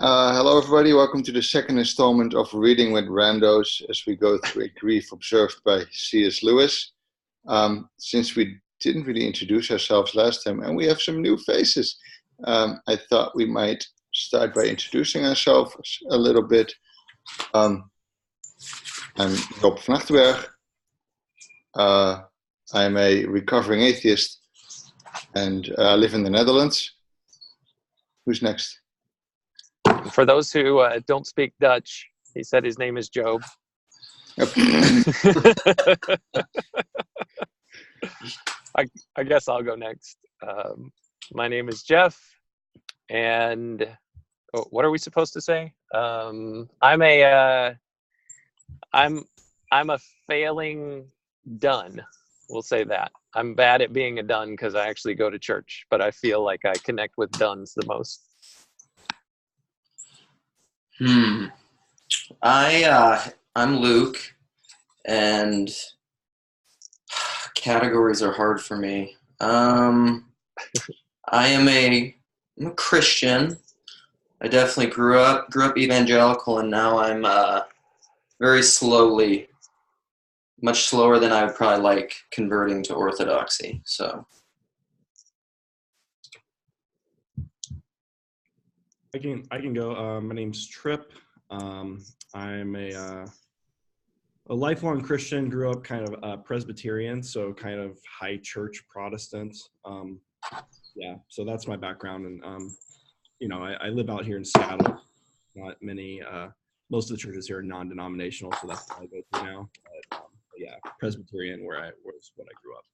Hello, everybody. Welcome to the second installment of Reading with Randos as we go through A Grief Observed by C.S. Lewis. Since we didn't really introduce ourselves last time and we have some new faces, I thought we might start by introducing ourselves a little bit. I'm Job van Achterberg. I'm a recovering atheist and I live in the Netherlands. Who's next? For those who don't speak Dutch, he said his name is Job. Yep. I guess I'll go next. My name is Jeff, and what are we supposed to say? I'm a failing done. We'll say that. I'm bad at being a done because I actually go to church, but I feel like I connect with dones the most. I'm Luke, and categories are hard for me. I'm a Christian. I definitely grew up evangelical, and now I'm very slowly, much slower than I would probably like, converting to Orthodoxy. So I can go. My name's Tripp. I'm a lifelong Christian. Grew up kind of Presbyterian, so kind of high church Protestant. Yeah, so that's my background, and I live out here in Seattle. Not many. Most of the churches here are non-denominational, so that's what I go to now. But yeah, Presbyterian, was what I grew up.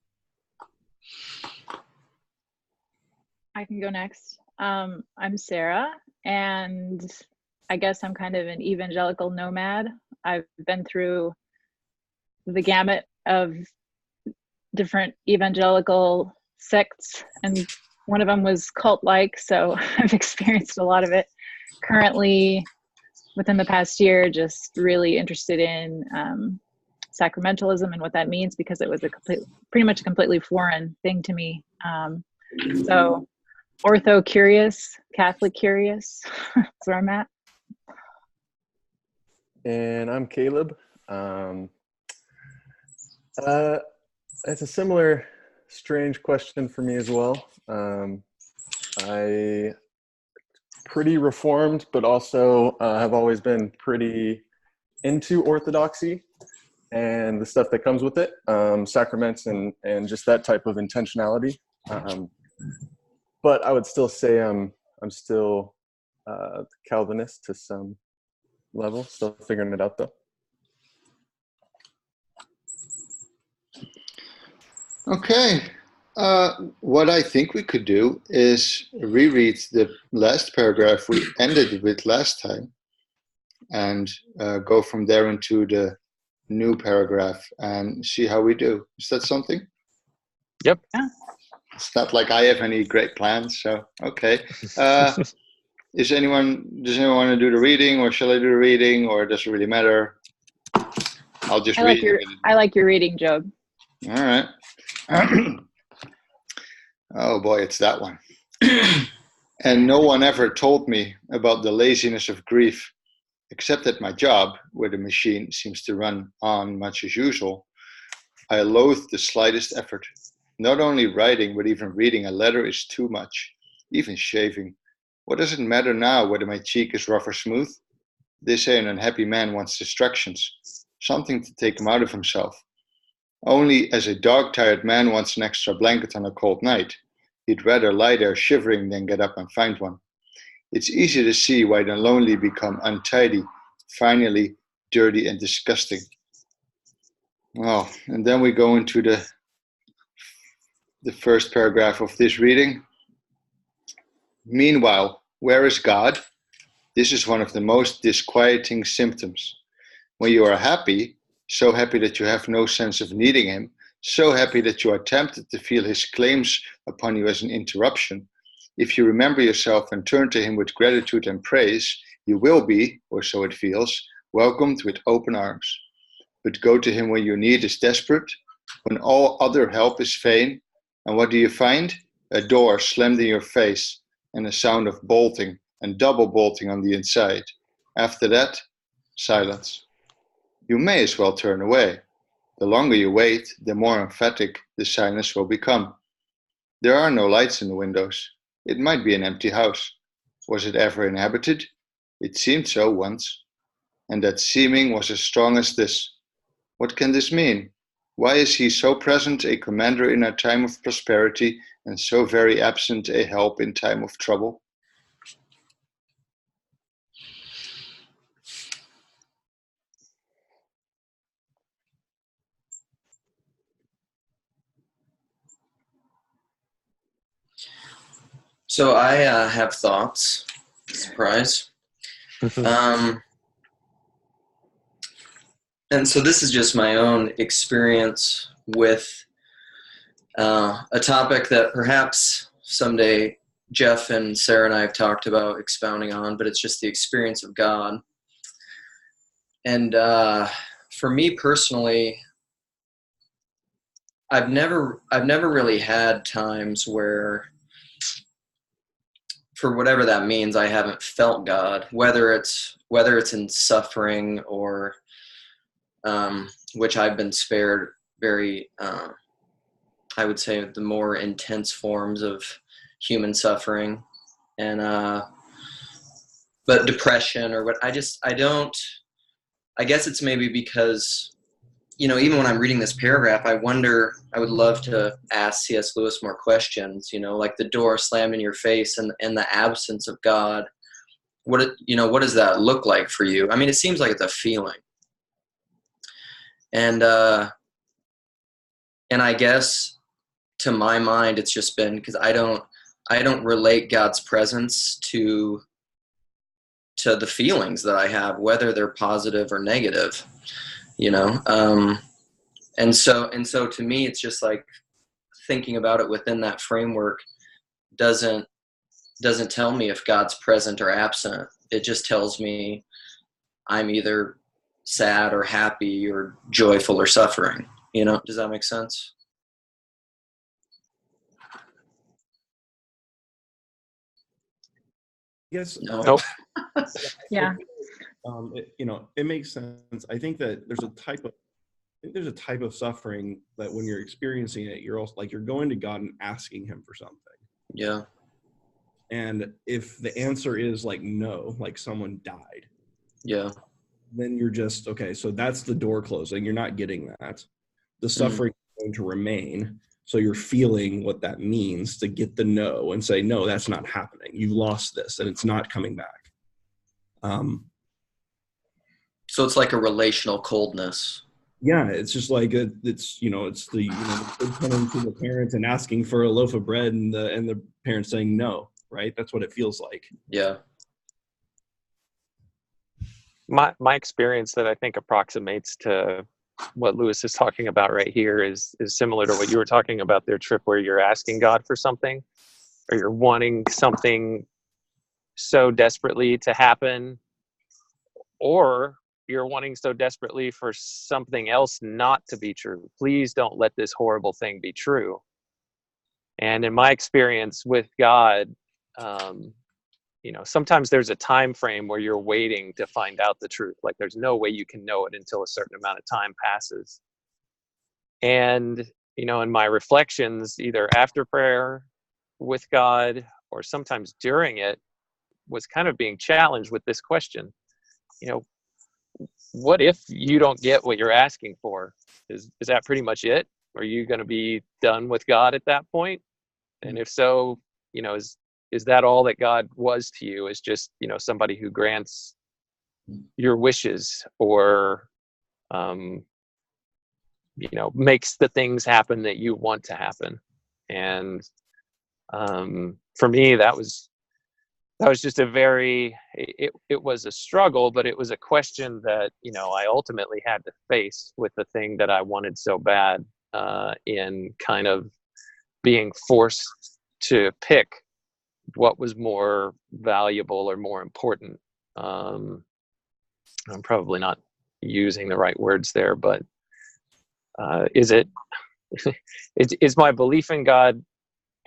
I can go next. I'm Sarah, and I guess I'm kind of an evangelical nomad. I've been through the gamut of different evangelical sects, and one of them was cult-like, so I've experienced a lot of it. Currently, within the past year, just really interested in sacramentalism and what that means, because it was pretty much a completely foreign thing to me. So Ortho curious, Catholic curious. That's where I'm at. And I'm Caleb. It's a similar strange question for me as well. I pretty reformed, but also have always been pretty into Orthodoxy and the stuff that comes with it, sacraments and just that type of intentionality. But I would still say I'm still Calvinist to some level, still figuring it out though. Okay. What I think we could do is reread the last paragraph we ended with last time and go from there into the new paragraph and see how we do. Is that something? Yep. Yeah. It's not like I have any great plans, so okay. Does anyone want to do the reading, or shall I do the reading, or does it really matter? I'll just read. I like your reading, Job. All right. Oh boy, it's that one. And no one ever told me about the laziness of grief, except at my job, where the machine seems to run on much as usual. I loathe the slightest effort. Not only writing, but even reading a letter is too much, even shaving. What does it matter now whether my cheek is rough or smooth? They say an unhappy man wants distractions, something to take him out of himself. Only as a dog-tired man wants an extra blanket on a cold night. He'd rather lie there shivering than get up and find one. It's easy to see why the lonely become untidy, finally dirty and disgusting. Well, and then we go into the first paragraph of this reading. Meanwhile, where is God? This is one of the most disquieting symptoms. When you are happy, so happy that you have no sense of needing him, so happy that you are tempted to feel his claims upon you as an interruption, if you remember yourself and turn to him with gratitude and praise, you will be, or so it feels, welcomed with open arms. But go to him when your need is desperate, when all other help is vain, and what do you find? A door slammed in your face and a sound of bolting and double bolting on the inside. After that, silence. You may as well turn away. The longer you wait, the more emphatic the silence will become. There are no lights in the windows. It might be an empty house. Was it ever inhabited? It seemed so once. And that seeming was as strong as this. What can this mean? Why is he so present, a commander in our time of prosperity, and so very absent, a help in time of trouble? So I have thoughts. Surprise. And so this is just my own experience with a topic that perhaps someday Jeff and Sarah and I have talked about expounding on, but it's just the experience of God. And for me personally, I've never really had times where, for whatever that means, I haven't felt God, whether it's in suffering or which I've been spared very, I would say, the more intense forms of human suffering, and but depression or what, I guess it's maybe because, even when I'm reading this paragraph, I would love to ask C.S. Lewis more questions, like the door slammed in your face and the absence of God. What does that look like for you? I mean, it seems like it's a feeling. And I guess to my mind, it's just been because I don't relate God's presence to the feelings that I have, whether they're positive or negative, and so to me, it's just like thinking about it within that framework doesn't tell me if God's present or absent. It just tells me I'm either sad or happy or joyful or suffering. Does that make sense? Yes. No. Nope. Yeah. It makes sense. I think that there's a type of suffering that when you're experiencing it, you're also like, you're going to God and asking him for something. Yeah. And if the answer is like, no, like someone died. Yeah. Then you're just, okay, so that's the door closing. You're not getting that. The suffering is going to remain. So you're feeling what that means to get the no and say, no, that's not happening. You've lost this and it's not coming back. So it's like a relational coldness. Yeah, it's just like it's the kid coming to the parents and asking for a loaf of bread and the parents saying no, right? That's what it feels like. Yeah. My experience that I think approximates to what Lewis is talking about right here is similar to what you were talking about there, Trip, where you're asking God for something, or you're wanting something so desperately to happen, or you're wanting so desperately for something else not to be true. Please don't let this horrible thing be true. And in my experience with God, sometimes there's a time frame where you're waiting to find out the truth. Like there's no way you can know it until a certain amount of time passes. And, in my reflections, either after prayer with God or sometimes during it, was kind of being challenged with this question. What if you don't get what you're asking for? Is that pretty much it? Are you going to be done with God at that point? And if so, is that all that God was to you? Is just, somebody who grants your wishes or, makes the things happen that you want to happen? And for me, that was just it was a struggle, but it was a question that, I ultimately had to face with the thing that I wanted so bad, in kind of being forced to pick what was more valuable or more important. I'm probably not using the right words there, but is my belief in God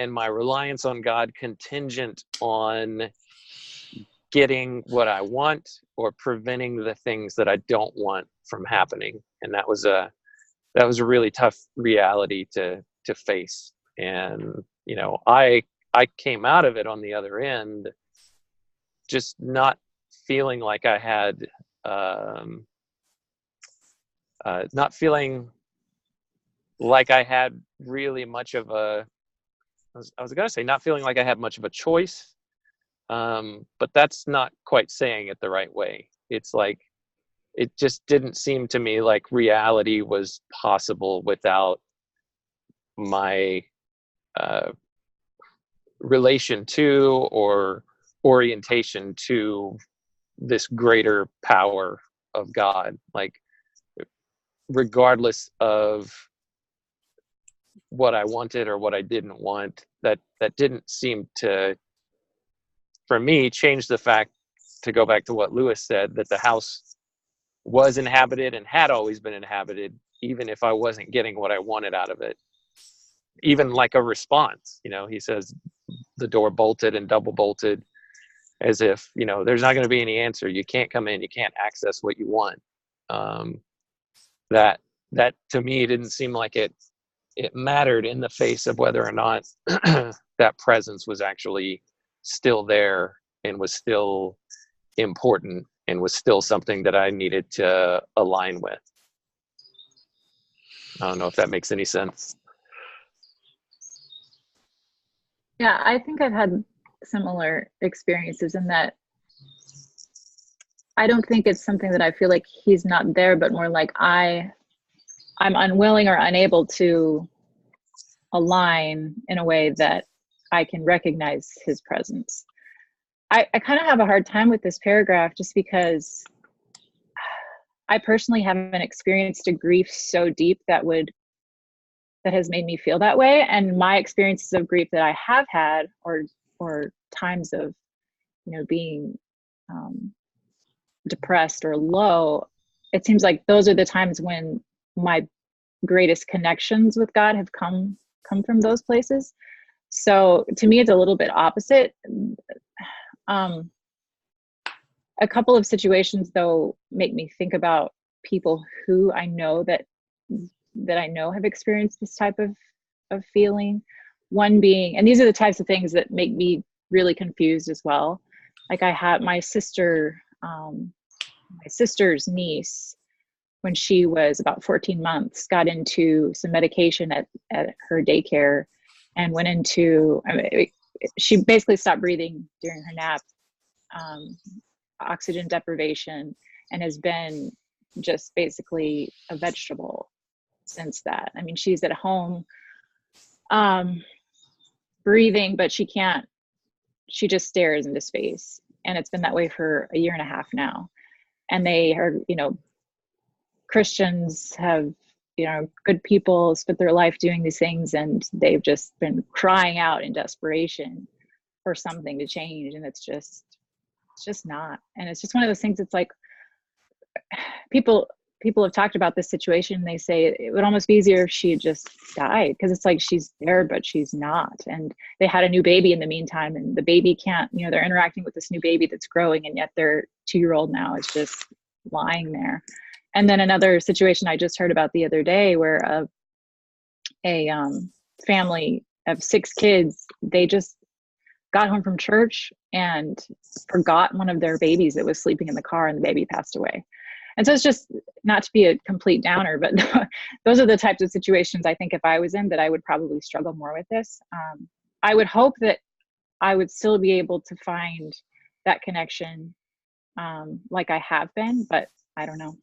and my reliance on God contingent on getting what I want or preventing the things that I don't want from happening. And that was a really tough reality to face. And, you know, I came out of it on the other end, just not feeling like I had, not feeling like I had really much of a, I was going to say not feeling like I had much of a choice. But that's not quite saying it the right way. It's like, it just didn't seem to me like reality was possible without my relation to or orientation to this greater power of God. Like, regardless of what I wanted or what I didn't want, that didn't seem to, for me, change the fact, to go back to what Lewis said, that the house was inhabited and had always been inhabited, even if I wasn't getting what I wanted out of it. Even like a response, you know, he says the door bolted and double bolted, as if, you know, there's not going to be any answer. You can't come in, you can't access what you want. That to me didn't seem like it mattered in the face of whether or not that presence was actually still there and was still important and was still something that I needed to align with. I don't know if that makes any sense. Yeah, I think I've had similar experiences in that I don't think it's something that I feel like he's not there, but more like I'm unwilling or unable to align in a way that I can recognize his presence. I kind of have a hard time with this paragraph just because I personally haven't experienced a grief so deep that has made me feel that way. And my experiences of grief that I have had, or times of, you know, being depressed or low, it seems like those are the times when my greatest connections with God have come from those places. So to me, it's a little bit opposite. A couple of situations, though, make me think about people who I know that I know have experienced this type of feeling. One being, and these are the types of things that make me really confused as well. Like, I had my sister's niece, when she was about 14 months, got into some medication at her daycare and went into, she basically stopped breathing during her nap, oxygen deprivation, and has been just basically a vegetable since that. I mean, she's at home breathing, but she just stares into space. And it's been that way for a year and a half now. And they are, you know, Christians, have, you know, good people, spent their life doing these things, and they've just been crying out in desperation for something to change. And it's just not. And it's just one of those things. It's like, people have talked about this situation. They say it would almost be easier if she had just died, because it's like she's there, but she's not. And they had a new baby in the meantime, and the baby can't, you know, they're interacting with this new baby that's growing, and yet their 2-year-old now is just lying there. And then another situation I just heard about the other day, where a family of 6 kids, they just got home from church and forgot one of their babies that was sleeping in the car, and the baby passed away. And so it's just, not to be a complete downer, but those are the types of situations I think if I was in, that I would probably struggle more with this. I would hope that I would still be able to find that connection like I have been, but I don't know.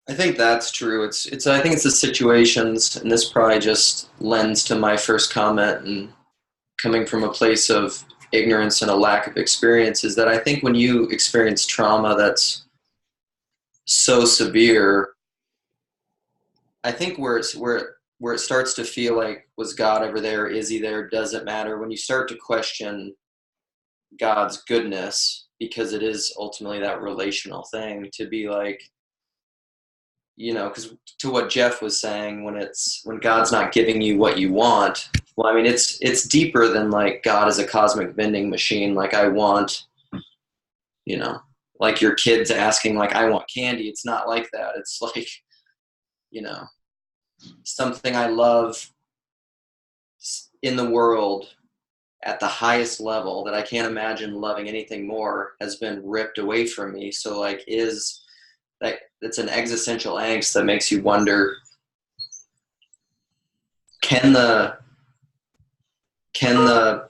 I think that's true. It's I think it's the situations, and this probably just lends to my first comment, and coming from a place of ignorance and a lack of experience, is that I think when you experience trauma that's so severe, I think where it starts to feel like, was God ever there? Is he there? Does it matter? When you start to question God's goodness, because it is ultimately that relational thing, to be like, you know, because to what Jeff was saying, when God's not giving you what you want, well, I mean, it's deeper than like God is a cosmic vending machine. Like I want, you know, like your kids asking like, I want candy. It's not like that. It's like, you know, something I love in the world at the highest level that I can't imagine loving anything more has been ripped away from me. So like it's an existential angst that makes you wonder, can the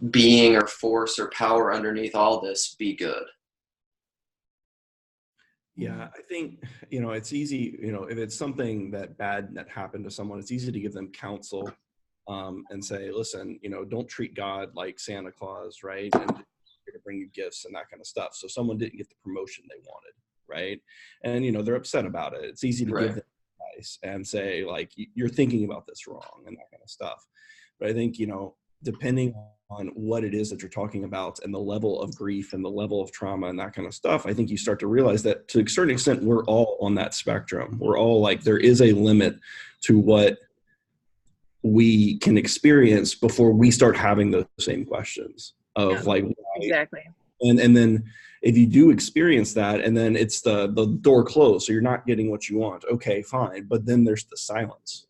being or force or power underneath all this be good? Yeah, I think, you know, it's easy, you know, if it's something that bad that happened to someone, it's easy to give them counsel and say, listen, you know, don't treat God like Santa Claus, right? And to bring you gifts and that kind of stuff. So someone didn't get the promotion they wanted, right? And, you know, they're upset about it. It's easy to give them advice and say, like, you're thinking about this wrong and that kind of stuff. But I think, you know, depending on what it is that you're talking about and the level of grief and the level of trauma and that kind of stuff, I think you start to realize that to a certain extent, we're all on that spectrum. We're all like, there is a limit to what we can experience before we start having those same questions of like, why? Exactly. And then if you do experience that and then it's the door closed, so you're not getting what you want, okay, fine. But then there's the silence,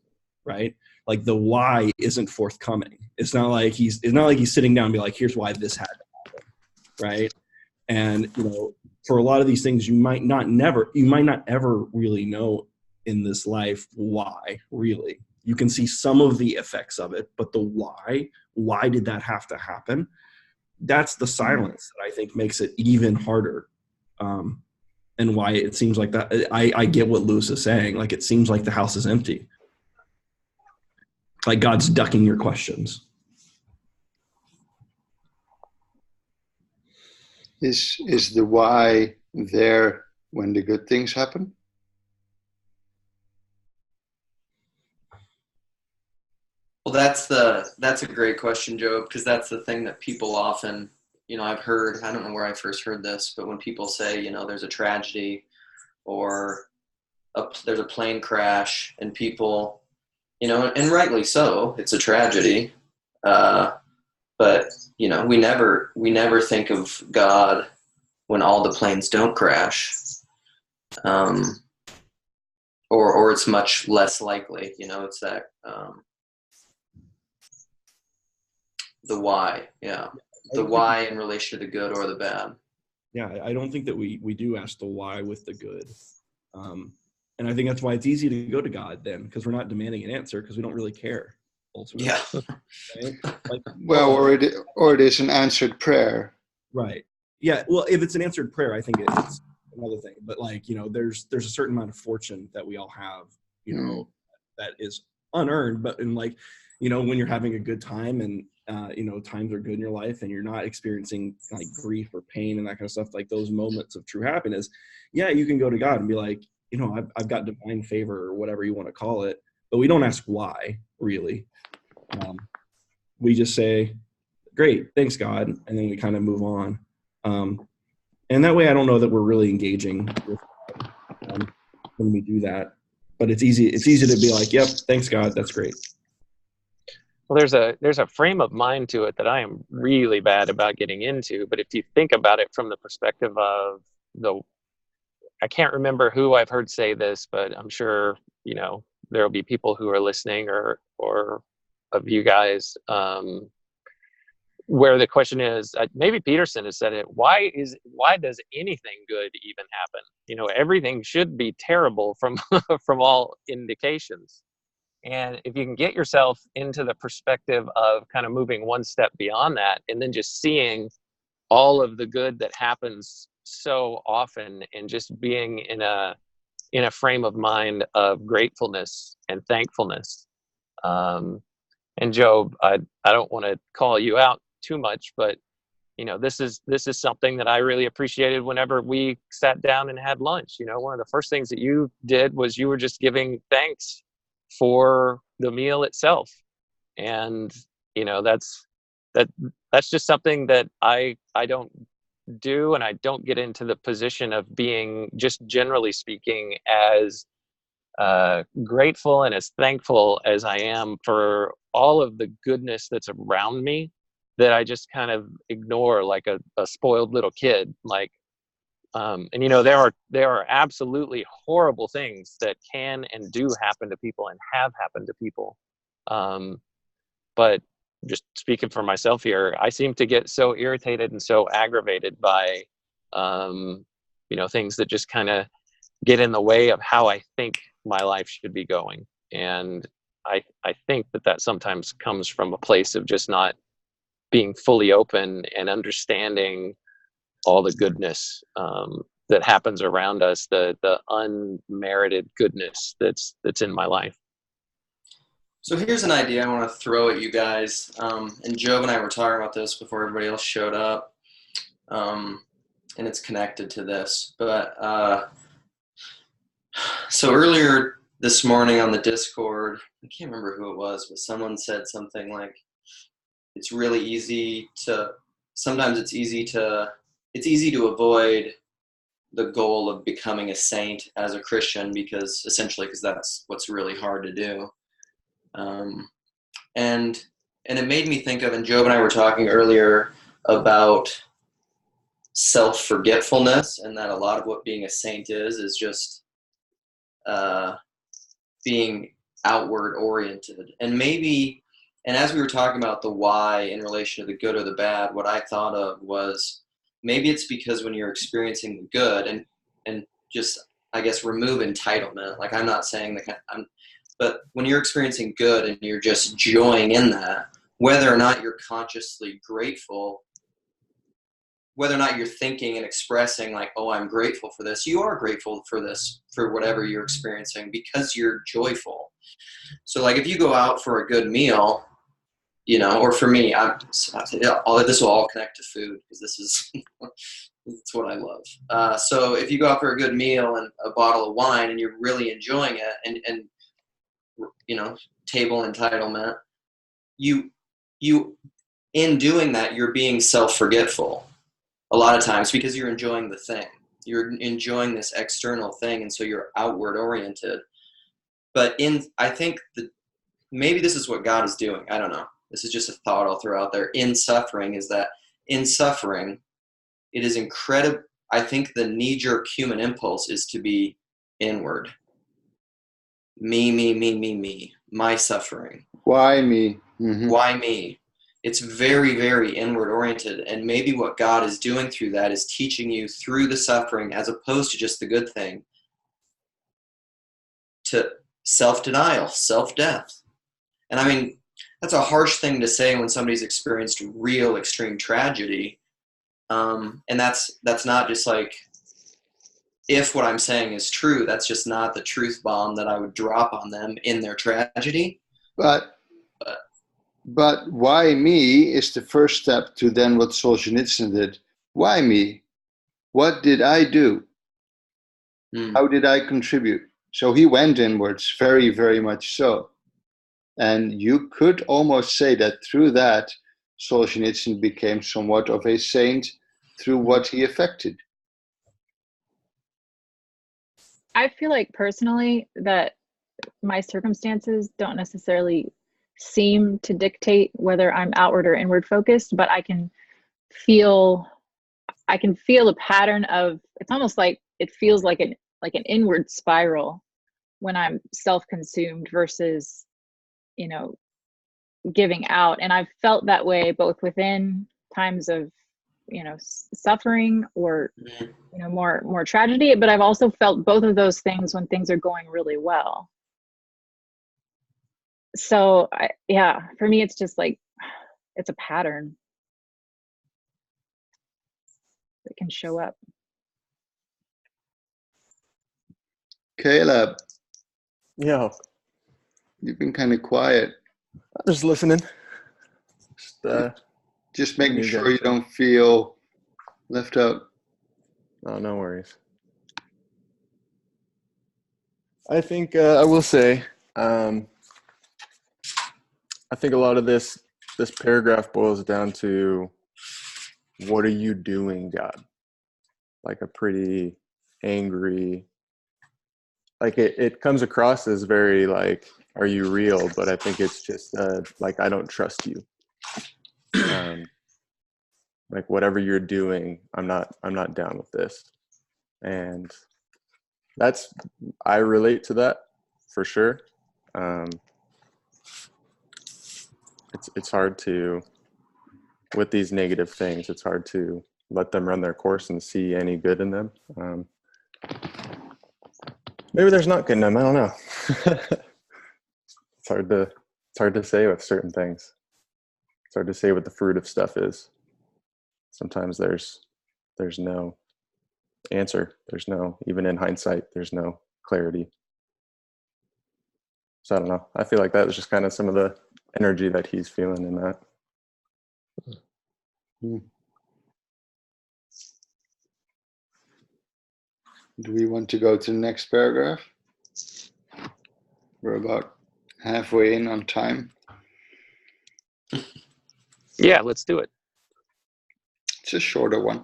right? Like the why isn't forthcoming. It's not like he's sitting down and be like, here's why this had to happen, right? And, you know, for a lot of these things, you might not ever really know in this life why, really. You can see some of the effects of it, but the why did that have to happen? That's the silence that I think makes it even harder. And why it seems like that. I get what Lewis is saying. Like, it seems like the house is empty. Like God's ducking your questions. Is the why there when the good things happen? Well, that's a great question, Joe, because that's the thing that people often, you know, I've heard, I don't know where I first heard this, but when people say, you know, there's a tragedy or there's a plane crash and people, you know, and rightly so, it's a tragedy. But, you know, we never think of God when all the planes don't crash. Or it's much less likely, you know, it's that, the why, yeah. The why in relation to the good or the bad. Yeah, I don't think that we do ask the why with the good. And I think that's why it's easy to go to God then, because we're not demanding an answer because we don't really care, ultimately. Yeah. Right? Like, Well, or it is an answered prayer. Right. Yeah, well, if it's an answered prayer, I think it's another thing. But like, you know, there's a certain amount of fortune that we all have, you know, that is unearned, but in like, you know, when you're having a good time and you know, times are good in your life and you're not experiencing like grief or pain and that kind of stuff, like those moments of true happiness, yeah, you can go to God and be like, you know, I've got divine favor or whatever you want to call it, but we don't ask why, really. We just say, great, thanks, God, and then we kind of move on. And that way, I don't know that we're really engaging with when we do that, but it's easy to be like, yep, thanks, God, that's great. Well, there's a frame of mind to it that I am really bad about getting into. But if you think about it from the perspective of I can't remember who I've heard say this, but I'm sure, you know, there'll be people who are listening or of you guys, where the question is, maybe Peterson has said it, why does anything good even happen? You know, everything should be terrible from all indications. And if you can get yourself into the perspective of kind of moving one step beyond that, and then just seeing all of the good that happens so often, and just being in a frame of mind of gratefulness and thankfulness. And Job, I don't want to call you out too much, but you know, this is something that I really appreciated whenever we sat down and had lunch. You know, one of the first things that you did was you were just giving thanks for the meal itself. And you know, that's just something that I don't do, and I don't get into the position of being, just generally speaking, as grateful and as thankful as I am for all of the goodness that's around me, that I just kind of ignore like a spoiled little kid. Like, and you know, there are absolutely horrible things that can and do happen to people and have happened to people. But just speaking for myself here, I seem to get so irritated and so aggravated by, you know, things that just kind of get in the way of how I think my life should be going. And I think that sometimes comes from a place of just not being fully open and understanding all the goodness that happens around us, the unmerited goodness that's in my life. So here's an idea I want to throw at you guys. And Job and I were talking about this before everybody else showed up. And it's connected to this. But so earlier this morning on the Discord, I can't remember who it was, but someone said something like, it's really easy to, sometimes it's easy to avoid the goal of becoming a saint as a Christian, because that's what's really hard to do. And it made me think of, and Job and I were talking earlier about self-forgetfulness, and that a lot of what being a saint is just being outward oriented. And maybe, and as we were talking about the why in relation to the good or the bad, what I thought of was maybe it's because when you're experiencing the good, and just, I guess, remove entitlement. Like, I'm not saying but when you're experiencing good and you're just joying in that, whether or not you're consciously grateful, whether or not you're thinking and expressing like, oh, I'm grateful for this, you are grateful for this, for whatever you're experiencing, because you're joyful. So like if you go out for a good meal, you know, or for me, this will all connect to food, because this is that's what I love. So if you go out for a good meal and a bottle of wine and you're really enjoying it, and you know, table entitlement, you in doing that, you're being self-forgetful a lot of times, because you're enjoying the thing. You're enjoying this external thing, and so you're outward oriented. But I think that maybe this is what God is doing. I don't know. This is just a thought I'll throw out there. In suffering, it is incredible. I think the knee-jerk human impulse is to be inward. Me, my suffering. Why me? Mm-hmm. Why me? It's very, very inward oriented. And maybe what God is doing through that is teaching you through the suffering, as opposed to just the good thing, to self-denial, self-death. And I mean, that's a harsh thing to say when somebody's experienced real extreme tragedy. And that's not just like, if what I'm saying is true, that's just not the truth bomb that I would drop on them in their tragedy. But why me is the first step to then what Solzhenitsyn did. Why me? What did I do? How did I contribute? So he went inwards, very, very much so. And you could almost say that through that, Solzhenitsyn became somewhat of a saint through what he affected. I feel like personally that my circumstances don't necessarily seem to dictate whether I'm outward or inward focused, but I can feel a pattern of, it's almost like it feels like an inward spiral when I'm self-consumed versus, you know, giving out. And I've felt that way both within times of, you know, suffering or, you know, more tragedy, but I've also felt both of those things when things are going really well. So for me, it's just like, it's a pattern that can show up. Caleb. Yo. You've been kind of quiet. I'm just listening. Just making sure you don't feel left out. Oh, no worries. I think I will say, I think a lot of this paragraph boils down to, what are you doing, God? Like a pretty angry, like it comes across as very like, are you real? But I think it's just like, I don't trust you. Like whatever you're doing, I'm not down with this. And I relate to that for sure. It's hard to, with these negative things, it's hard to let them run their course and see any good in them. Maybe there's not good in them. I don't know. It's hard to say with certain things. It's hard to say what the fruit of stuff is. Sometimes there's no answer. There's no, even in hindsight, there's no clarity. So I don't know. I feel like that was just kind of some of the energy that he's feeling in that. Do we want to go to the next paragraph? We're about halfway in on time. Yeah, let's do it. It's a shorter one.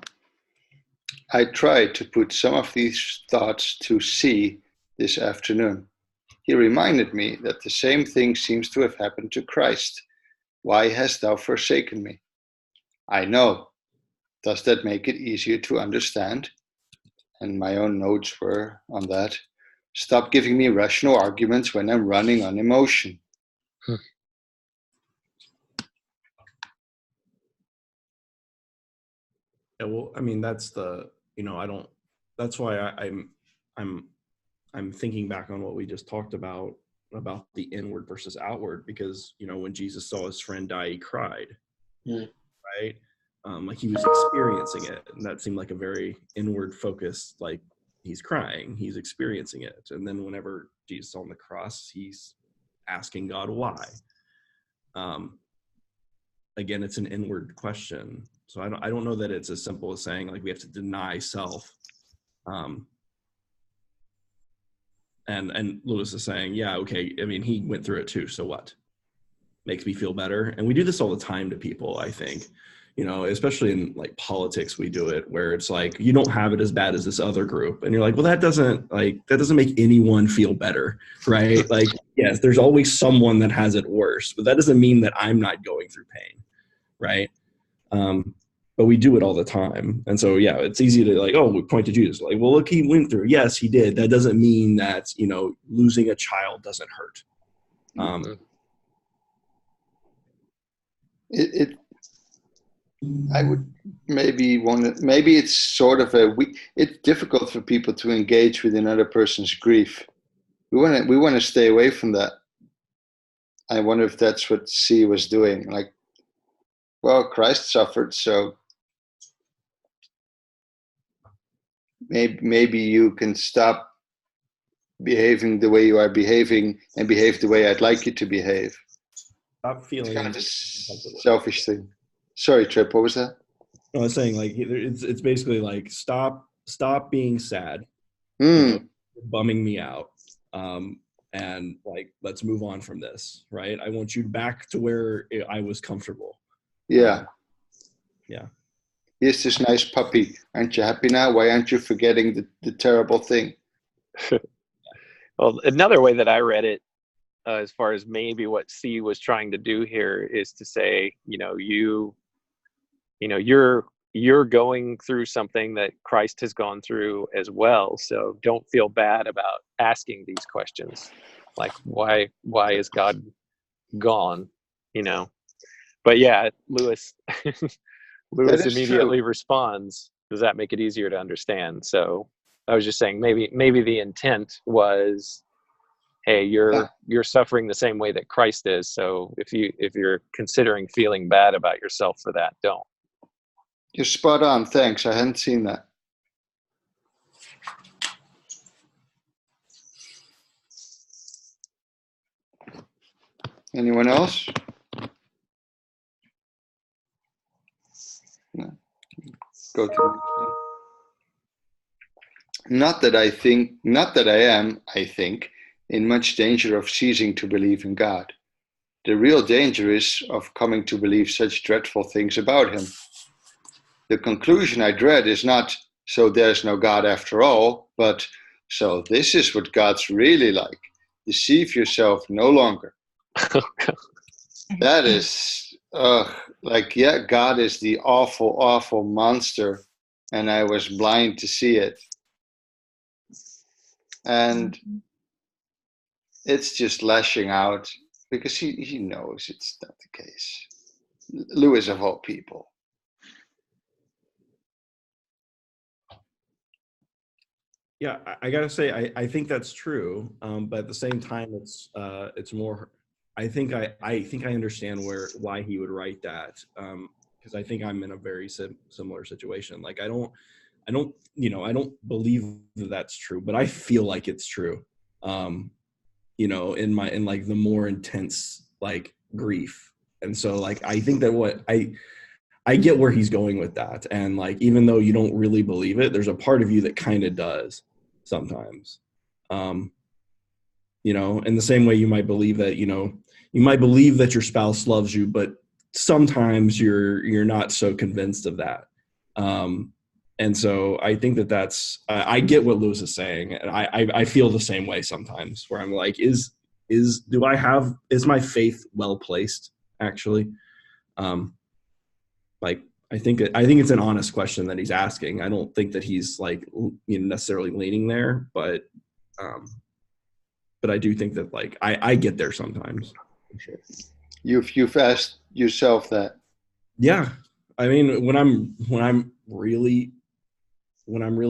I tried to put some of these thoughts to sea this afternoon. He reminded me that the same thing seems to have happened to Christ. Why hast thou forsaken me? I know. Does that make it easier to understand? And my own notes were on that. Stop giving me rational arguments when I'm running on emotion. Yeah, well, I mean, that's the, that's why I'm thinking back on what we just talked about the inward versus outward, because, when Jesus saw his friend die, he cried, right? Like he was experiencing it, and that seemed like a very inward focused, like he's crying, he's experiencing it. And then whenever Jesus on the cross, he's asking God why. Again, it's an inward question. So I don't know that it's as simple as saying like we have to deny self. And Lewis is saying, yeah, okay. I mean, he went through it too. So what? Makes me feel better. And we do this all the time to people, I think, especially in like politics, we do it where it's like, you don't have it as bad as this other group. And you're like, well, that doesn't make anyone feel better, right? Like, yes, there's always someone that has it worse, but that doesn't mean that I'm not going through pain, right? But we do it all the time. And so, yeah, it's easy to like, we point to Jesus. Like, well, look, he went through. Yes, he did. That doesn't mean that, losing a child doesn't hurt. I would maybe maybe it's sort of it's difficult for people to engage with another person's grief. We want to stay away from that. I wonder if that's what C was doing. Like, well, Christ suffered, so maybe you can stop behaving the way you are behaving and behave the way I'd like you to behave. Stop feeling. It's kind of a selfish thing. Sorry, Trip. What was that? I was saying like it's basically like stop being sad, bumming me out, and like let's move on from this, right? I want you back to where I was comfortable. Yeah. Yeah. Here's this nice puppy. Aren't you happy now? Why aren't you forgetting the terrible thing? Well, another way that I read it, as far as maybe what C was trying to do here, is to say, you're going through something that Christ has gone through as well. So don't feel bad about asking these questions, like why is God gone? But yeah, Lewis immediately responds, does that make it easier to understand? So I was just saying maybe the intent was, hey, you're suffering the same way that Christ is. So if you're considering feeling bad about yourself for that, don't. You're spot on. Thanks. I hadn't seen that. Anyone else? No. Go to the next one. Not that I am, I think, in much danger of ceasing to believe in God. The real danger is of coming to believe such dreadful things about him. The conclusion I dread is not, so there's no God after all, but So this is what God's really like. Deceive yourself no longer. That is, God is the awful, awful monster, and I was blind to see it. And it's just lashing out because he knows it's not the case. Lewis of all people. Yeah, I gotta say, I think that's true, but at the same time, it's more. I think I understand why he would write that, because I think I'm in a very similar situation. Like I don't believe that that's true, but I feel like it's true. In like the more intense like grief, and so like I think that what I get where he's going with that. And like, even though you don't really believe it, there's a part of you that kind of does sometimes. In the same way you might believe that, you might believe that your spouse loves you, but sometimes you're not so convinced of that. And so I think that's, I get what Lewis is saying. And I feel the same way sometimes where I'm like, is my faith well placed actually? Like, I think it's an honest question that he's asking. I don't think that he's like, necessarily leaning there, but I do think that like, I get there sometimes. For sure. You've asked yourself that. Yeah. I mean, when I'm really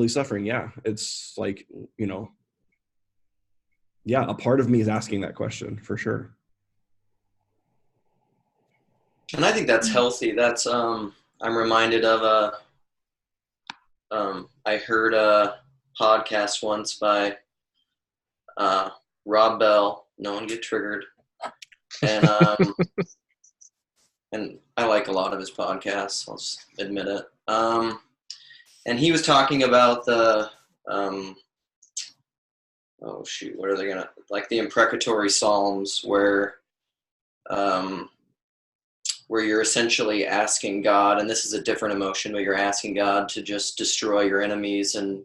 suffering, yeah, it's like, yeah, a part of me is asking that question for sure. And I think that's healthy. That's, I'm reminded of I heard a podcast once by Rob Bell. No one get triggered. And and I like a lot of his podcasts, I'll just admit it. And he was talking about the what are they gonna, like the imprecatory psalms where you're essentially asking God, and this is a different emotion, but you're asking God to just destroy your enemies and,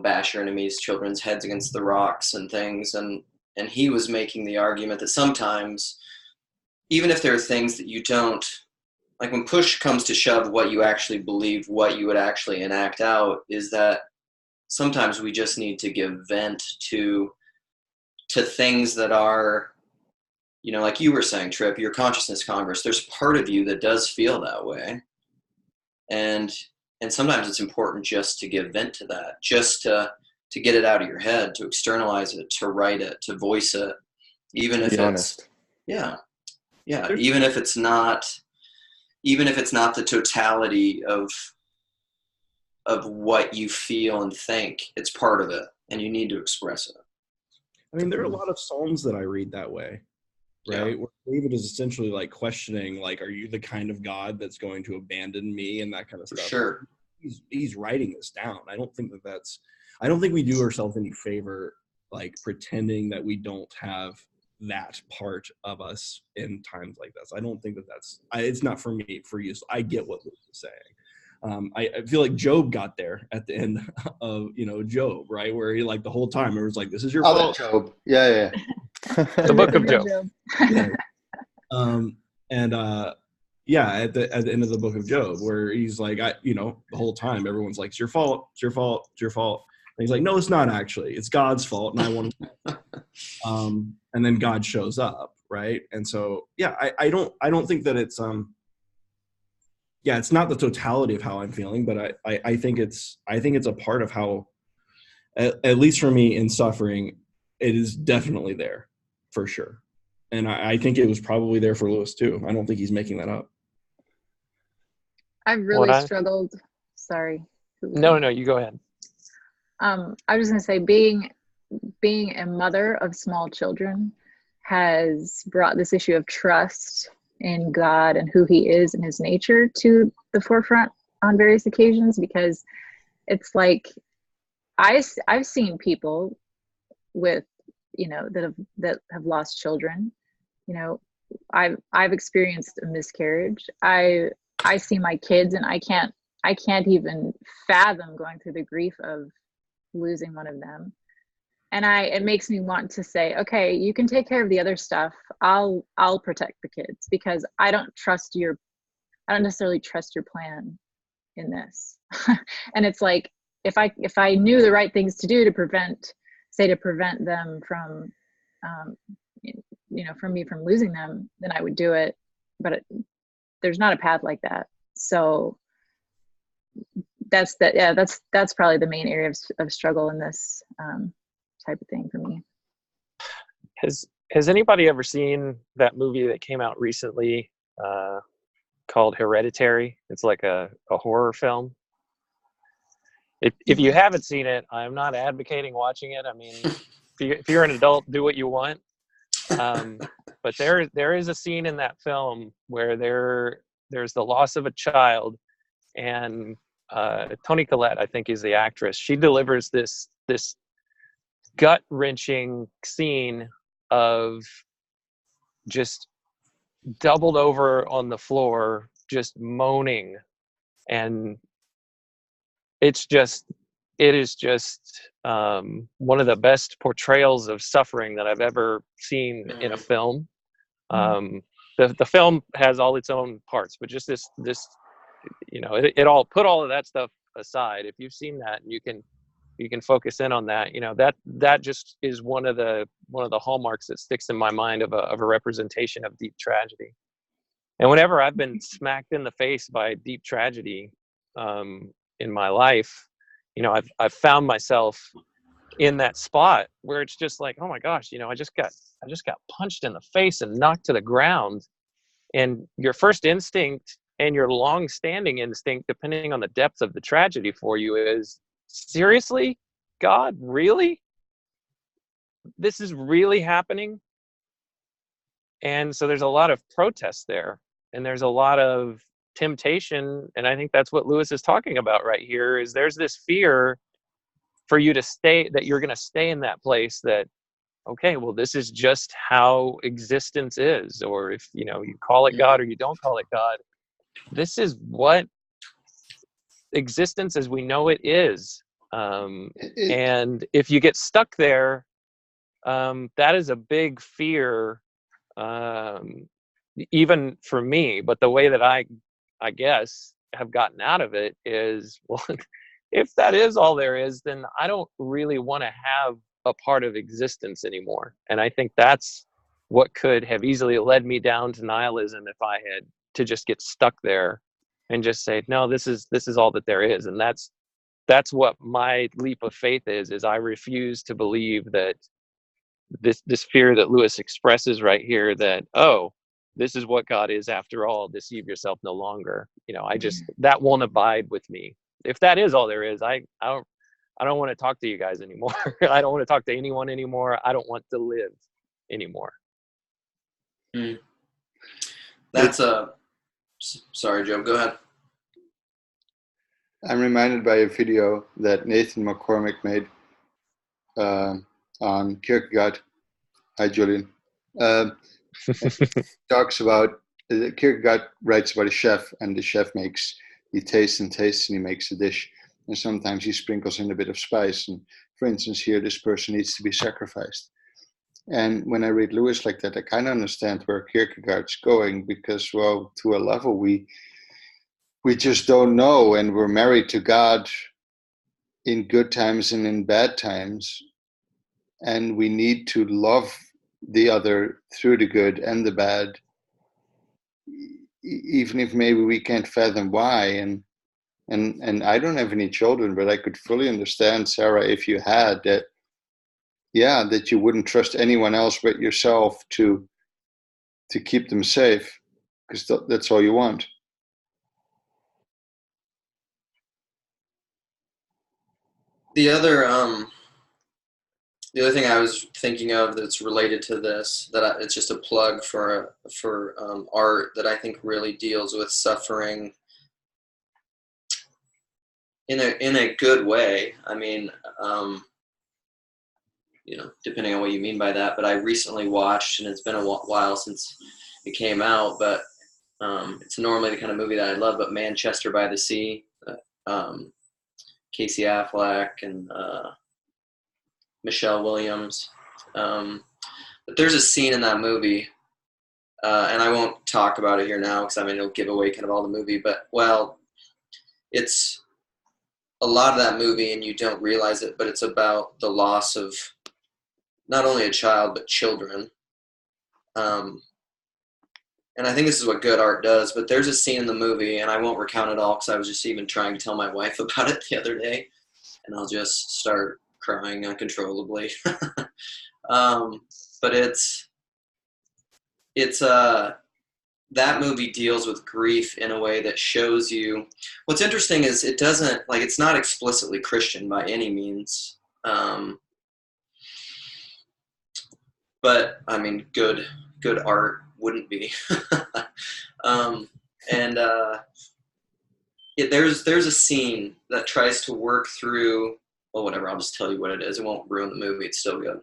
bash your enemies' children's heads against the rocks and things. And he was making the argument that sometimes, even if there are things that you don't, like when push comes to shove, what you actually believe, what you would actually enact out, is that sometimes we just need to give vent to things that are, like you were saying, Tripp, your consciousness converse, there's part of you that does feel that way. And sometimes it's important just to give vent to that, just to get it out of your head, to externalize it, to write it, to voice it, even if it's honest. Yeah. Even if it's not the totality of what you feel and think, it's part of it and you need to express it. I mean, there are a lot of Psalms that I read that way. Right. Yeah. Where David is essentially like questioning, like, are you the kind of God that's going to abandon me and that kind of stuff? Sure. He's writing this down. I don't think we do ourselves any favor, like pretending that we don't have that part of us in times like this. I don't think it's not for me, for you. So I get what Luke is saying. I feel like Job got there at the end of, Job, right? Where he like the whole time it was like, this is your fault. Job. Yeah. The book of Job. Yeah. At the end of the book of Job, where he's like, the whole time everyone's like, it's your fault, it's your fault, it's your fault. And he's like, no, it's not actually. It's God's fault, and I want to. And then God shows up, right? And so, yeah, I don't think that it's it's not the totality of how I'm feeling, but I think it's a part of how, at least for me in suffering, it is definitely there for sure. And I think it was probably there for Lewis too. I don't think he's making that up. I've really struggled. Sorry. No, you go ahead. I was just gonna say, being a mother of small children has brought this issue of trust in God and who He is and His nature to the forefront on various occasions, because it's like I've seen people with that have lost children. I've experienced a miscarriage. I see my kids and I can't even fathom going through the grief of losing one of them. And it makes me want to say, okay, you can take care of the other stuff. I'll protect the kids, because I don't necessarily trust your plan in this. And it's like, if I knew the right things to do to prevent them from, from me from losing them, then I would do it. But there's not a path like that. So that's probably the main area of struggle in this type of thing for me. Has anybody ever seen that movie that came out recently called Hereditary? It's like a horror film. If you haven't seen it, I'm not advocating watching it. I mean, if you're an adult, do what you want. But there is a scene in that film where there's the loss of a child, and Toni Collette, I think, is the actress. She delivers this gut-wrenching scene of just doubled over on the floor, just moaning, and it is just one of the best portrayals of suffering that I've ever seen in a film. The film has all its own parts, but just this it all, put all of that stuff aside. If you've seen that, and you can focus in on that, that just is one of the hallmarks that sticks in my mind of a representation of deep tragedy. And whenever I've been smacked in the face by deep tragedy in my life, I've found myself in that spot where it's just like, oh my gosh, I just got punched in the face and knocked to the ground. And your first instinct and your long-standing instinct, depending on the depth of the tragedy for you, is, seriously, God, really? This is really happening? And so there's a lot of protest there, and there's a lot of temptation, and I think that's what Lewis is talking about right here, is there's this fear for you to stay, that you're going to stay in that place, that, okay, well, this is just how existence is, or if you call it God or you don't call it God, this is what existence as we know it is. And if you get stuck there, that is a big fear, even for me. But the way that I guess have gotten out of it is, well, if that is all there is, then I don't really want to have a part of existence anymore. And I think that's what could have easily led me down to nihilism, if I had to just get stuck there and just say, no, this is all that there is. And that's what my leap of faith is I refuse to believe that this fear that Lewis expresses right here, that, oh, this is what God is after all, deceive yourself no longer. That won't abide with me. If that is all there is, I don't want to talk to you guys anymore. I don't want to talk to anyone anymore. I don't want to live anymore. That's sorry, Joe, go ahead. I'm reminded by a video that Nathan McCormick made on Kierkegaard. Hi, Julian. Talks about, Kierkegaard writes about a chef, and the chef he tastes and tastes, and he makes a dish. And sometimes he sprinkles in a bit of spice. And for instance, here, this person needs to be sacrificed. And when I read Lewis like that, I kind of understand where Kierkegaard's going, because, well, to a level, we just don't know, and we're married to God in good times and in bad times. And we need to love the other through the good and the bad, even if maybe we can't fathom why. And I don't have any children, but I could fully understand, Sarah, if you had that, that you wouldn't trust anyone else but yourself to keep them safe, because that's all you want. The other thing I was thinking of that's related to this, it's just a plug for art that I think really deals with suffering in a good way. I mean, depending on what you mean by that, but I recently watched, and it's been a while since it came out, but it's normally the kind of movie that I love, but Manchester by the Sea, Casey Affleck and Michelle Williams. But there's a scene in that movie, and I won't talk about it here now because I mean it'll give away kind of all the movie. But well, it's a lot of that movie, and you don't realize it, but it's about the loss of not only a child but children. And I think this is what good art does. But there's a scene in the movie, and I won't recount it all because I was just even trying to tell my wife about it the other day, and I'll just start crying uncontrollably. But it's that movie deals with grief in a way that shows you. What's interesting is it doesn't, like, it's not explicitly Christian by any means. But I mean, good art wouldn't be. There's a scene that tries to work through. Well, whatever. I'll just tell you what it is. It won't ruin the movie. It's still good.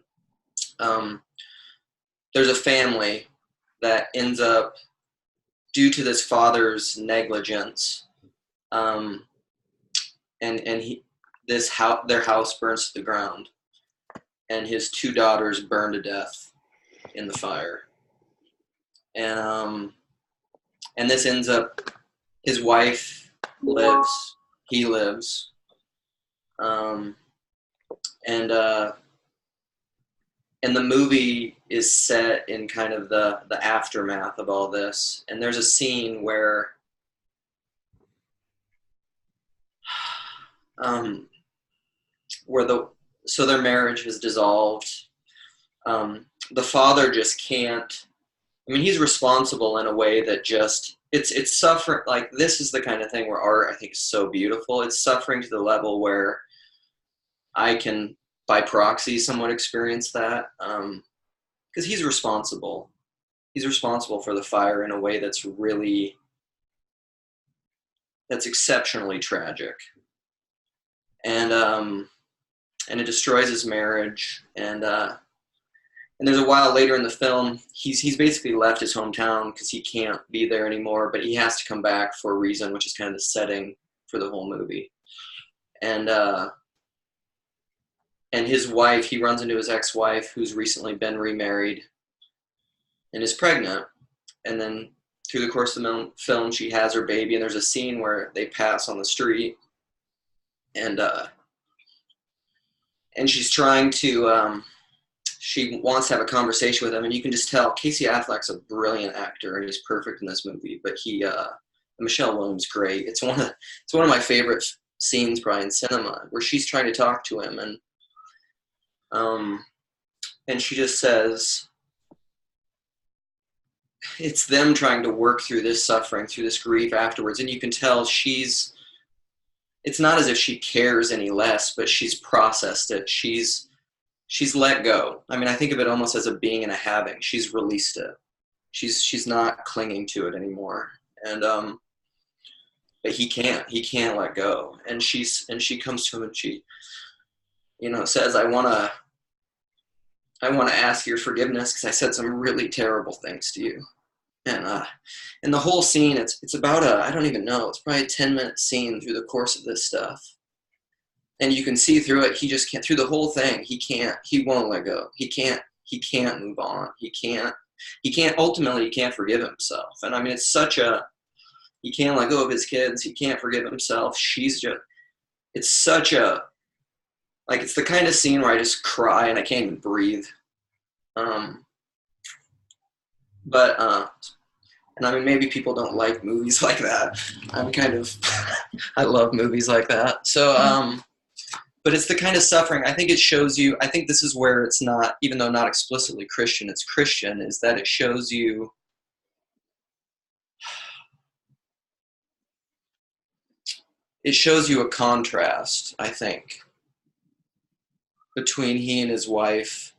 There's a family that ends up, due to this father's negligence, their house burns to the ground, and his 2 daughters burn to death in the fire. And this ends up, his wife lives, he lives, and the movie is set in kind of the aftermath of all this. And there's a scene where their marriage has dissolved. The father just can't, I mean, he's responsible in a way that just, it's suffering. Like, this is the kind of thing where art, I think, is so beautiful. It's suffering to the level where I can, by proxy, somewhat experience that. Because he's responsible. He's responsible for the fire in a way that's exceptionally tragic. And it destroys his marriage. And there's a while later in the film, he's basically left his hometown because he can't be there anymore, but he has to come back for a reason, which is kind of the setting for the whole movie. And his wife, he runs into his ex-wife, who's recently been remarried and is pregnant. And then through the course of the film, she has her baby, and there's a scene where they pass on the street, and she's trying to, she wants to have a conversation with him, and you can just tell Casey Affleck's a brilliant actor, and he's perfect in this movie. But Michelle Williams, great. It's one of my favorite scenes probably in cinema, where she's trying to talk to him, and she just says, it's them trying to work through this suffering, through this grief afterwards, and you can tell it's not as if she cares any less, but she's processed it. She's let go. I mean, I think of it almost as a being and a having. She's released it. She's not clinging to it anymore. And but he can't let go. And she comes to him and she, says, I want to ask your forgiveness because I said some really terrible things to you. And the whole scene, it's about I don't even know, it's probably a 10-minute scene through the course of this stuff. And you can see through it, he just can't, through the whole thing, he won't let go. He can't move on. Ultimately, he can't forgive himself. And I mean, he can't let go of his kids. He can't forgive himself. It's the kind of scene where I just cry and I can't even breathe. And I mean, maybe people don't like movies like that. I love movies like that. So, but it's the kind of suffering, I think it shows you, I think this is where it's not, even though not explicitly Christian, it's Christian, is that it shows you a contrast, I think, between he and his wife,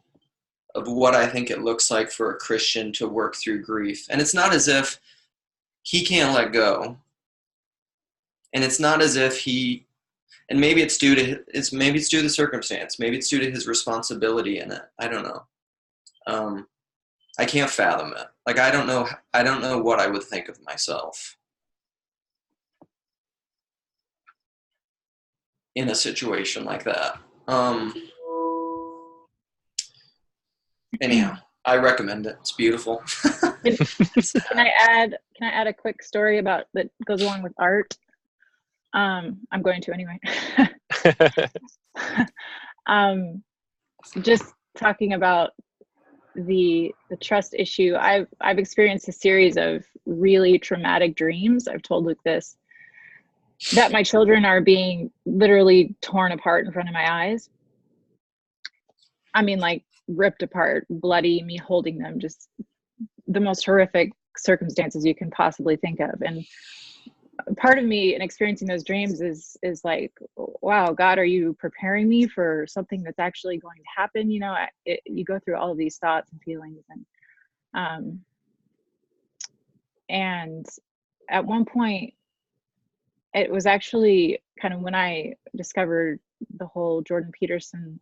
of what I think it looks like for a Christian to work through grief. And it's not as if he can't let go. And it's not as if and maybe it's due to the circumstance. Maybe it's due to his responsibility in it. I don't know. I can't fathom it. Like, I don't know what I would think of myself in a situation like that. Anyhow, I recommend it. It's beautiful. Can I add a quick story about that goes along with art? I'm going to anyway. Just talking about the trust issue. I've experienced a series of really traumatic dreams. I've told Luke this, that my children are being literally torn apart in front of my eyes. I mean, like ripped apart, bloody, me holding them, just the most horrific circumstances you can possibly think of. And part of me in experiencing those dreams is like, wow, God, are you preparing me for something that's actually going to happen? You know, you go through all of these thoughts and feelings, and at one point, it was actually kind of when I discovered the whole Jordan Peterson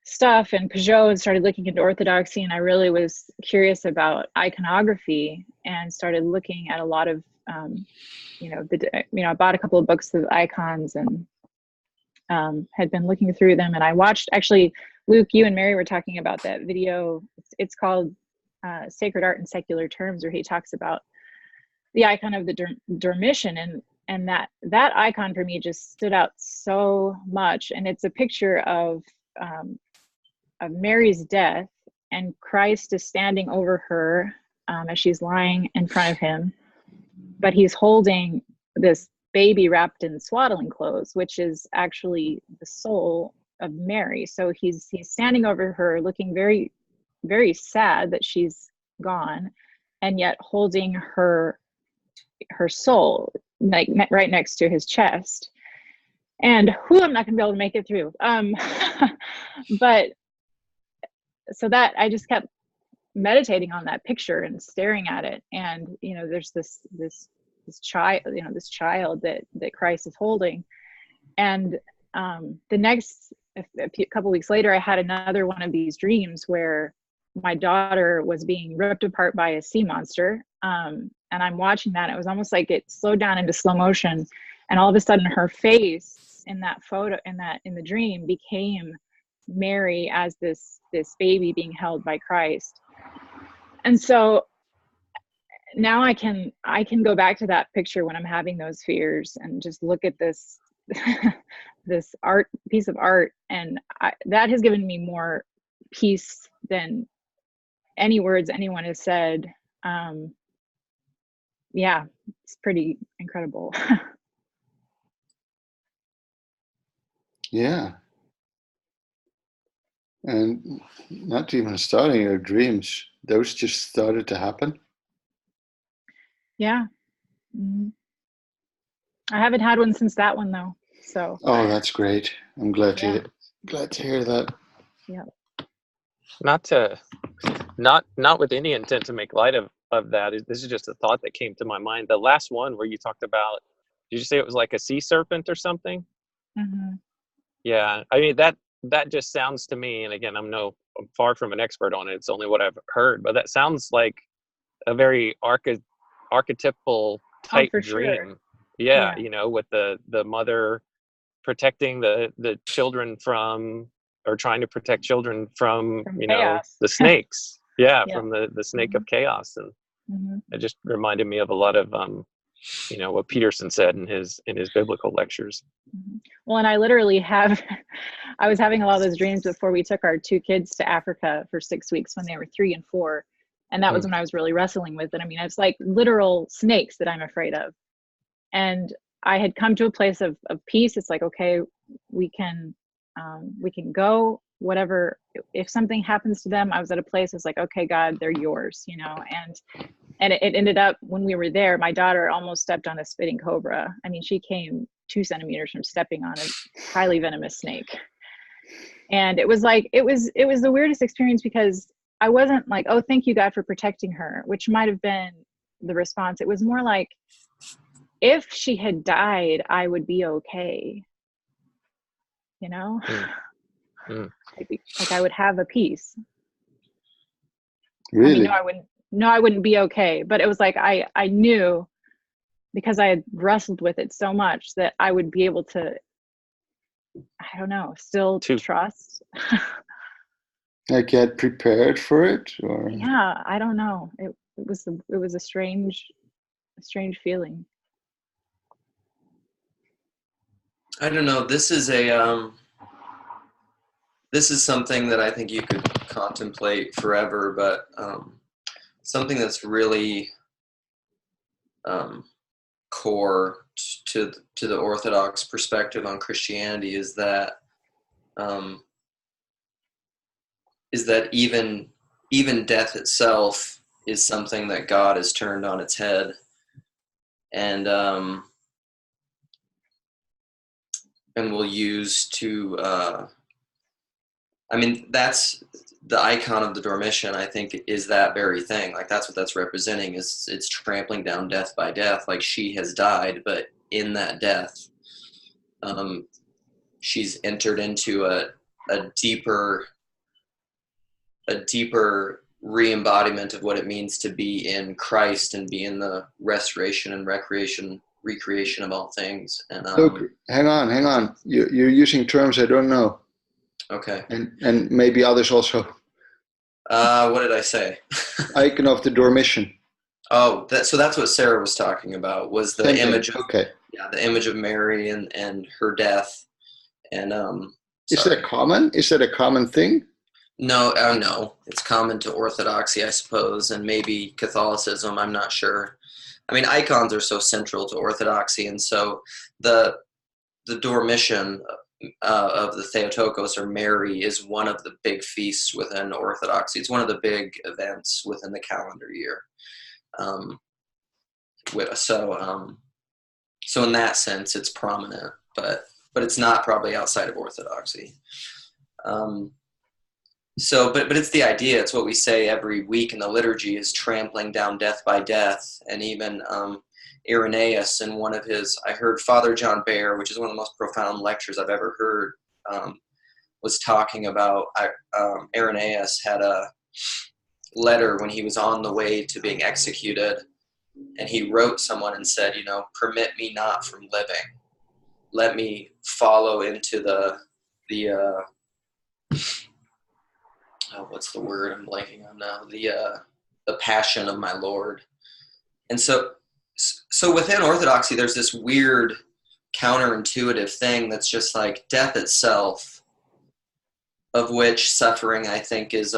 stuff and Peugeot and started looking into orthodoxy, and I really was curious about iconography and started looking at a lot of I bought a couple of books of icons and had been looking through them, and I watched, actually, Luke, you and Mary were talking about that video. It's called Sacred Art in Secular Terms, where he talks about the icon of the Dormition, and that icon for me just stood out so much. And it's a picture of Mary's death, and Christ is standing over her as she's lying in front of him, but he's holding this baby wrapped in swaddling clothes, which is actually the soul of Mary. So he's standing over her, looking very, very sad that she's gone, and yet holding her soul, like right next to his chest. And I'm not gonna be able to make it through. But so that I just kept meditating on that picture and staring at it, and there's this child, this child that Christ is holding. And the next couple weeks later, I had another one of these dreams where my daughter was being ripped apart by a sea monster, and I'm watching that. It was almost like it slowed down into slow motion, and all of a sudden her face in that photo, in the dream, became Mary as this baby being held by Christ. And so now I can go back to that picture when I'm having those fears and just look at this this piece of art, and that has given me more peace than any words anyone has said. Yeah, it's pretty incredible. Yeah. And not even starting your dreams, those just started to happen. Yeah. Mm-hmm. I haven't had one since that one though. So. Oh, that's great. I'm glad to hear that. Yeah. Not with any intent to make light of that. This is just a thought that came to my mind. The last one where you talked about, did you say it was like a sea serpent or something? Mm-hmm. Yeah. I mean, that just sounds to me, and again, I'm far from an expert on it. It's only what I've heard, but that sounds like a very archetypal type dream. Sure. Yeah. With the mother protecting the children from, or trying to protect children from chaos. The snakes. Yeah. From the snake Mm-hmm. of chaos. And it just reminded me of a lot of what Peterson said in his biblical lectures. Mm-hmm. Well, and I literally I was having a lot of those dreams before we took our two kids to Africa for 6 weeks when they were 3 and 4. And that was when I was really wrestling with it. I mean, it's like literal snakes that I'm afraid of. And I had come to a place of peace. It's like, okay, we can go, whatever. If something happens to them, I was at a place, it's like, okay, God, they're yours, and it ended up, when we were there, my daughter almost stepped on a spitting cobra. I mean, she came 2 centimeters from stepping on a highly venomous snake. And it was like, it was the weirdest experience, because I wasn't like, oh, thank you, God, for protecting her, which might have been the response. It was more like, if she had died, I would be okay. Like I would have a peace. Really? I mean, I wouldn't be okay. But it was like, I knew, because I had wrestled with it so much, that I would be able to, I don't know, still trust. Like you had prepared for it, or? Yeah, I don't know. It was a strange feeling. I don't know. This is something that I think you could contemplate forever, but something that's really core to the Orthodox perspective on Christianity is that even death itself is something that God has turned on its head, and will use to. I mean, that's the icon of the Dormition, I think, is that very thing. Like, that's what that's representing, is it's trampling down death by death. Like, she has died, but in that death, she's entered into a deeper re-embodiment of what it means to be in Christ and be in the restoration and recreation of all things. And Look, hang on. You're using terms I don't know. Okay. And maybe others also. What did I say? Icon of the Dormition. Oh, so that's what Sarah was talking about, was the image of, the image of Mary and her death. And is that common? Is that a common thing? No, no. It's common to Orthodoxy, I suppose, and maybe Catholicism. I'm not sure. I mean, icons are so central to Orthodoxy, and so the Dormition of the Theotokos, or Mary, is one of the big feasts within Orthodoxy. It's one of the big events within the calendar year. So in that sense, it's prominent, but it's not probably outside of Orthodoxy. But it's the idea. It's what we say every week in the liturgy, is trampling down death by death. And even Irenaeus, in one of his, I heard Father John Baer, which is one of the most profound lectures I've ever heard, was talking about Irenaeus had a letter when he was on the way to being executed, and he wrote someone and said, permit me not from living. Let me follow into the what's the word I'm blanking on now? The passion of my Lord. And so within Orthodoxy, there's this weird counterintuitive thing that's just like death itself, of which suffering, I think, is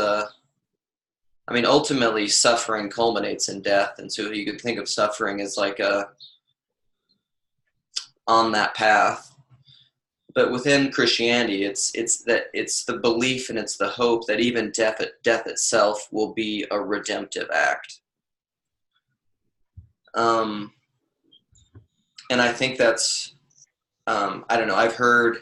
ultimately suffering culminates in death. And so you could think of suffering as like on that path. But within Christianity, it's the belief and it's the hope that even death itself will be a redemptive act. And I think that's, I don't know, I've heard,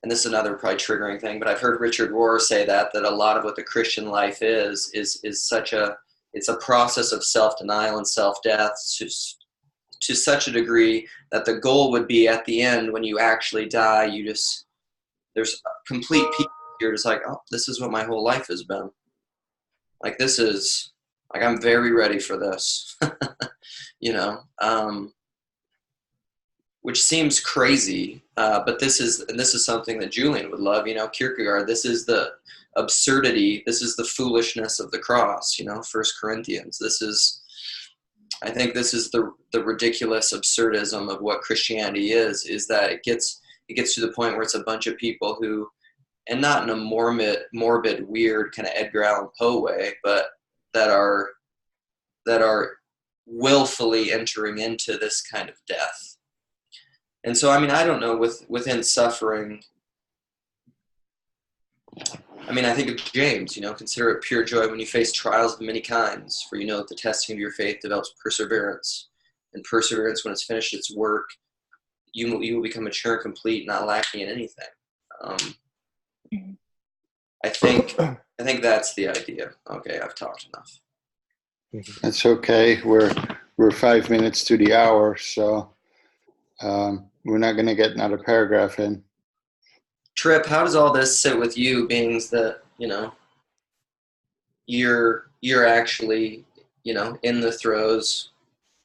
and this is another probably triggering thing, but I've heard Richard Rohr say that a lot of what the Christian life is it's a process of self-denial and self-death to such a degree that the goal would be at the end, when you actually die, there's complete peace. You're just like, oh, this is what my whole life has been. Like, this is, like, I'm very ready for this, which seems crazy, but this is something that Julian would love, Kierkegaard. This is the absurdity. This is the foolishness of the cross, 1 Corinthians. I think this is the ridiculous absurdism of what Christianity is that it gets to the point where it's a bunch of people who, and not in a morbid, weird kind of Edgar Allan Poe way, but that are willfully entering into this kind of death. And so, I don't know, within suffering, I think of James, consider it pure joy when you face trials of many kinds, for you know that the testing of your faith develops perseverance. And perseverance, when it's finished its work, you will become mature and complete, not lacking in anything. I think that's the idea. Okay, I've talked enough. That's okay. We're 5 minutes to the hour, so we're not going to get another paragraph in. Trip, how does all this sit with you, being that you're actually in the throes,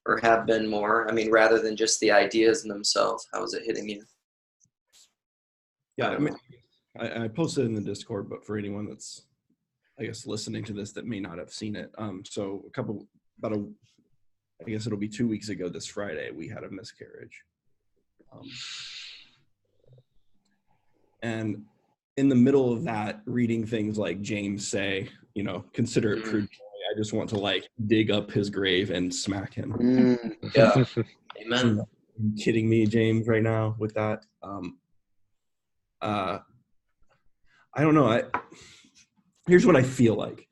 or have been more? Rather than just the ideas in themselves, how is it hitting you? Yeah, I posted in the Discord, but for anyone that's I guess, listening to this that may not have seen it. So I guess it'll be 2 weeks ago this Friday, we had a miscarriage. And in the middle of that, reading things like James say, consider it pure joy, I just want to like dig up his grave and smack him. Yeah. Amen. Are you kidding me, James, right now with that? I don't know. Here's what I feel like.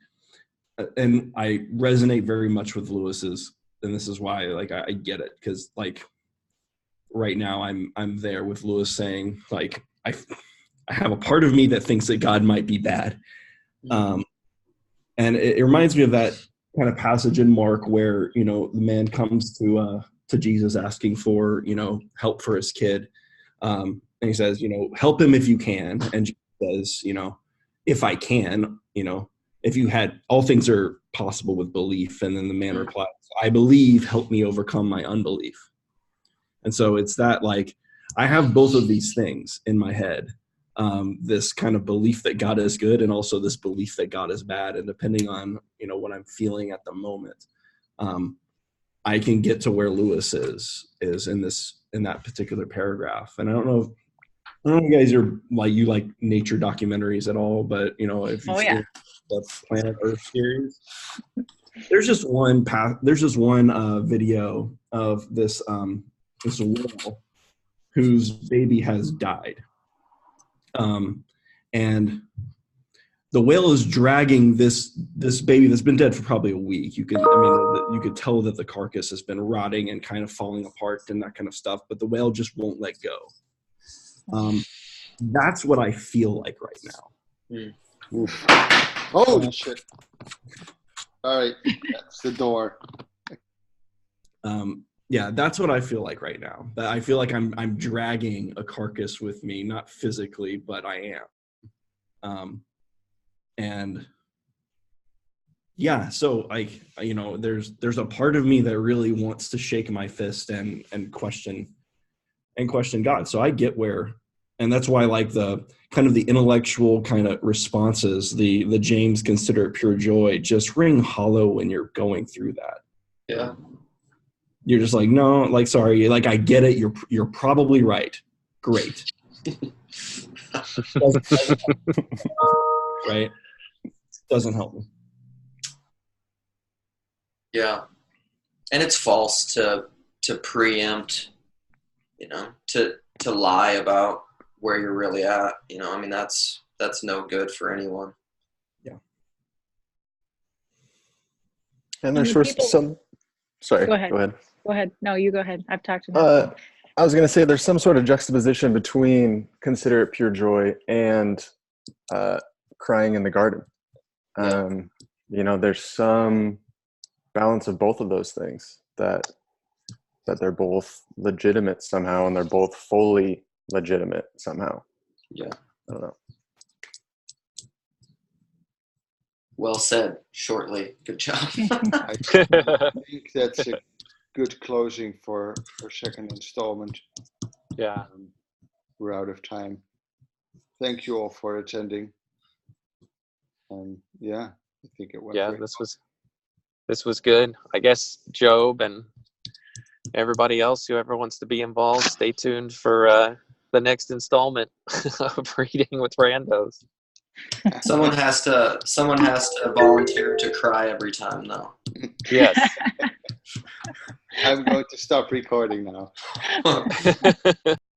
And I resonate very much with Lewis's, and this is why like I get it, because like right now I'm there with Lewis saying like I have a part of me that thinks that God might be bad. And it reminds me of that kind of passage in Mark where, the man comes to Jesus asking for, help for his kid. And he says, help him if you can. And Jesus says, if I can, if you had, all things are possible with belief. And then the man replies, I believe, help me overcome my unbelief. And so it's that like, I have both of these things in my head. This kind of belief that God is good and also this belief that God is bad. And depending on, what I'm feeling at the moment, I can get to where Lewis is in that particular paragraph. And I don't know if you guys are you like nature documentaries at all, but if you've seen the Planet Earth series, there's just one video of this whale whose baby has died. And the whale is dragging this baby that's been dead for probably a week. You could tell that the carcass has been rotting and kind of falling apart and that kind of stuff, but the whale just won't let go. That's what I feel like right now. Holy shit. All right, that's the door. Yeah, that's what I feel like right now. That I feel like I'm dragging a carcass with me, not physically, but I am. And yeah, so there's a part of me that really wants to shake my fist and question God. So I get where, and that's why like the kind of the intellectual kind of responses, the James consider it pure joy, just ring hollow when you're going through that. Yeah. You're just like, no, like, sorry, like, I get it. You're probably right. Great. Right? Doesn't help me. Yeah. And it's false to preempt, to lie about where you're really at. That's no good for anyone. Yeah. And there's some. Sorry. Go ahead. Go ahead. No, you go ahead. I've talked enough. I was going to say there's some sort of juxtaposition between consider it pure joy and crying in the garden. There's some balance of both of those things that they're both legitimate somehow, and they're both fully legitimate somehow. Yeah. I don't know. Well said. Shortly. Good job. I think that's a good closing for second installment. Yeah. We're out of time. Thank you all for attending. Yeah, I think it went. Yeah, great. this was good. I guess Job and everybody else, whoever wants to be involved, stay tuned for the next installment of Reading with Randos. Someone has to volunteer to cry every time, though. Yes. I'm going to stop recording now.